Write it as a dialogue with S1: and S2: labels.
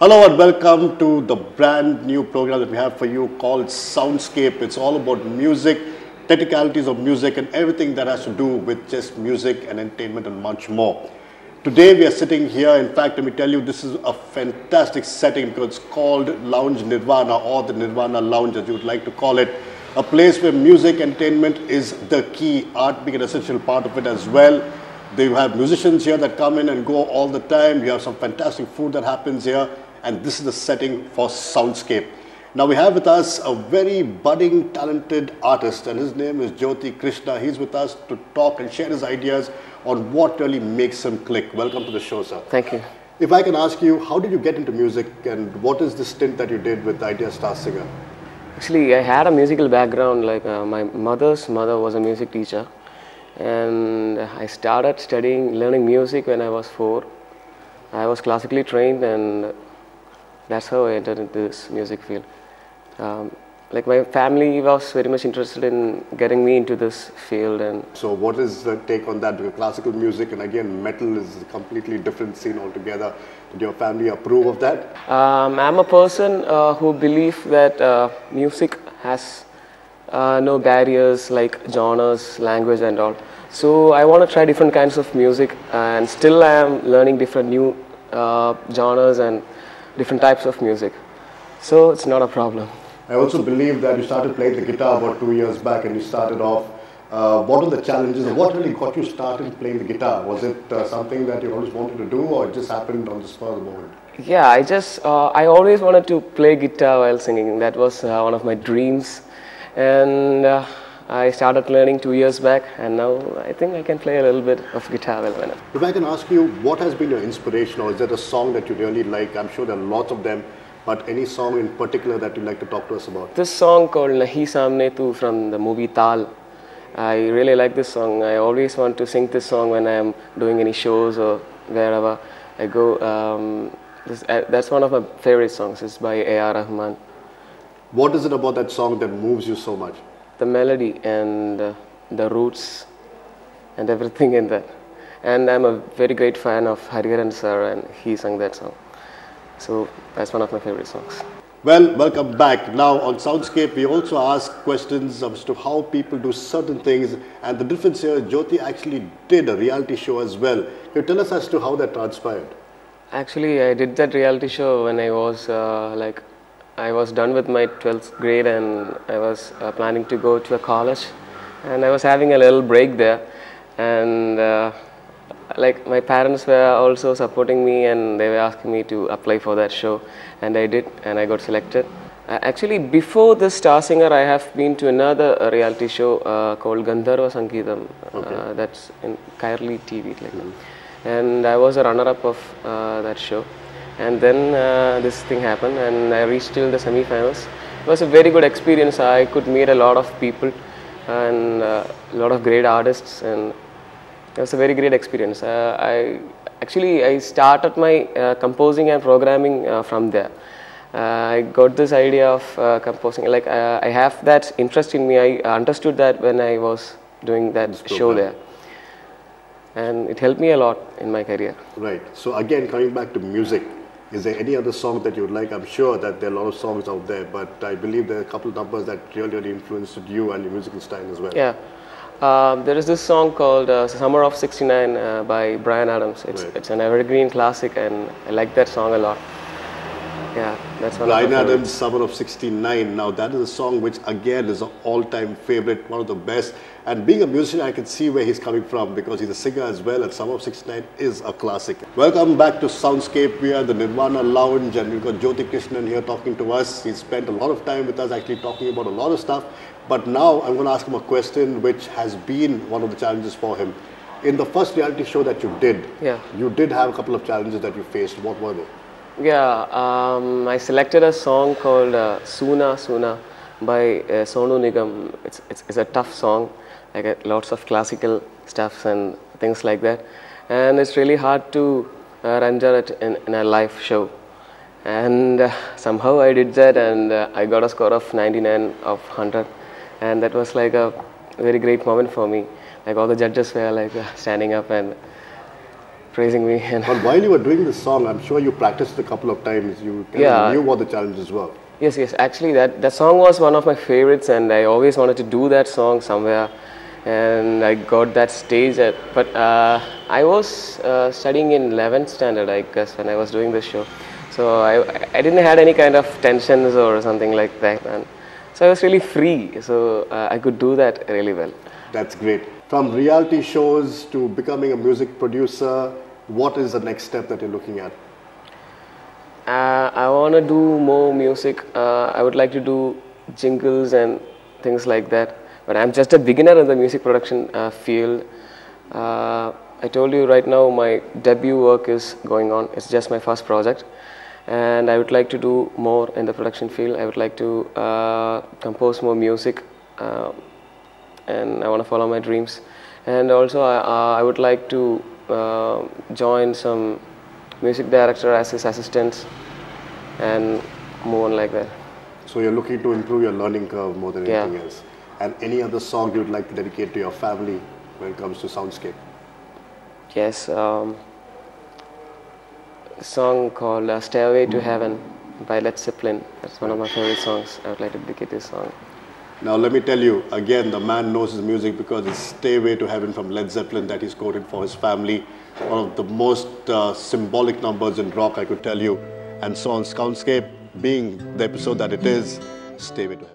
S1: Hello and welcome to the brand new program that we have for you called SoundsCape. It's all about music, technicalities of music and everything that has to do with just music and entertainment and much more. Today we are sitting here. In fact, let me tell you, this is a fantastic setting because it's called Lounge Nirvana, or the Nirvana Lounge as you would like to call it. A place where music, entertainment is the key, art being an essential part of it as well. They have musicians here that come in and go all the time. You have some fantastic food that happens here. And this is the setting for SoundsCape. Now we have with us a very budding, talented artist, and his name is Jyothi Krishna. He's with us to talk and share his ideas on what really makes him click. Welcome to the show, sir.
S2: Thank you.
S1: If I can ask you, how did you get into music, and what is the stint that you did with Idea Star Singer?
S2: Actually, I had a musical background. My mother's mother was a music teacher, and I started learning music when I was 4. I was classically trained, and that's how I entered into this music field. My family was very much interested in getting me into this field. And
S1: so what is the take on that? Because classical music and again metal is a completely different scene altogether. Did your family approve of that?
S2: I'm a person who believes that music has no barriers like genres, language and all. So I want to try different kinds of music, and still I am learning different new genres and different types of music, so it's not a problem.
S1: I also believe that you started playing the guitar about 2 years back, and you started off. What were the challenges, and what really got you started playing the guitar? Was it something that you always wanted to do, or it just happened on the spur of the moment?
S2: Yeah, I always wanted to play guitar while singing. That was one of my dreams, and I started learning 2 years back, and now I think I can play a little bit of guitar well enough.
S1: If I can ask you, what has been your inspiration, or is there a song that you really like? I'm sure there are lots of them, but any song in particular that you'd like to talk to us about?
S2: This song called Nahi Samne Tu from the movie Tal. I really like this song. I always want to sing this song when I am doing any shows or wherever I go. That's one of my favorite songs. It's by A.R. Rahman.
S1: What is it about that song that moves you so much?
S2: The melody and the roots and everything in that. And I'm a very great fan of Hariharan sir, and he sang that song. So that's one of my favorite songs.
S1: Well, welcome back. Now on SoundsCape, we also ask questions as to how people do certain things, and the difference here, Jyothi actually did a reality show as well. Can you tell us as to how that transpired?
S2: Actually, I did that reality show when I was I was done with my 12th grade, and I was planning to go to a college, and I was having a little break there, and my parents were also supporting me, and they were asking me to apply for that show, and I did, and I got selected. Actually, before this Star Singer, I have been to another reality show called Gandharva Sangeetam.
S1: Okay.
S2: That's in Kairali TV, and I was a runner-up of that show. And then this thing happened, and I reached till the semi-finals. It was a very good experience. I could meet a lot of people and a lot of great artists, and it was a very great experience. I started my composing and programming from there. I got this idea of composing. I have that interest in me. I understood that when I was doing that show there, and it helped me a lot in my career.
S1: Right. So again, coming back to music, is there any other song that you would like? I'm sure that there are a lot of songs out there, but I believe there are a couple of numbers that really influenced you and your musical style as well.
S2: Yeah. There is this song called Summer of '69 by Bryan Adams. It's an evergreen classic, and I like that song a lot. Yeah, that's one
S1: Bryan
S2: of my
S1: Adams' Summer of '69. Now that is a song which again is an all-time favorite, one of the best. And being a musician, I can see where he's coming from because he's a singer as well, and Summer of '69 is a classic. Welcome back to SoundsCape. We are at the Nirvana Lounge, and we've got Jyothi Krishna here talking to us. He's spent a lot of time with us actually talking about a lot of stuff. But now I'm going to ask him a question which has been one of the challenges for him. In the first reality show that you did, you did have a couple of challenges that you faced. What were they?
S2: Yeah, I selected a song called Soona Soona by Sonu Nigam. It's a tough song, lots of classical stuffs and things like that. And it's really hard to render it in a live show. And somehow I did that, and I got a score of 99 of 100. And that was like a very great moment for me. Like all the judges were like standing up, and praising me. And
S1: But while you were doing this song, I'm sure you practiced a couple of times. You kind of knew what the challenges were.
S2: yes, yes. Actually, that song was one of my favorites, and I always wanted to do that song somewhere. And I got that stage at, but I was studying in 11th standard, I guess, when I was doing this show. So I didn't have any kind of tensions or something like that, and so I was really free. So I could do that really well.
S1: That's great. From reality shows to becoming a music producer, what is the next step that you're looking at?
S2: I want to do more music. I would like to do jingles and things like that. But I'm just a beginner in the music production field. I told you right now my debut work is going on. It's just my first project. And I would like to do more in the production field. I would like to compose more music. And I want to follow my dreams. And also I would like to join some music director as his assistants and move on like that.
S1: So you're looking to improve your learning curve more than anything else. And any other song you would like to dedicate to your family when it comes to SoundsCape?
S2: Yes, a song called Stairway to Heaven by Led Zeppelin. That's one of my favorite songs. I would like to dedicate this song.
S1: Now let me tell you, again, the man knows his music because it's Stairway to Heaven from Led Zeppelin that he's quoted for his family. One of the most symbolic numbers in rock, I could tell you. And so on SoundsCape, being the episode that it is, Stairway to Heaven.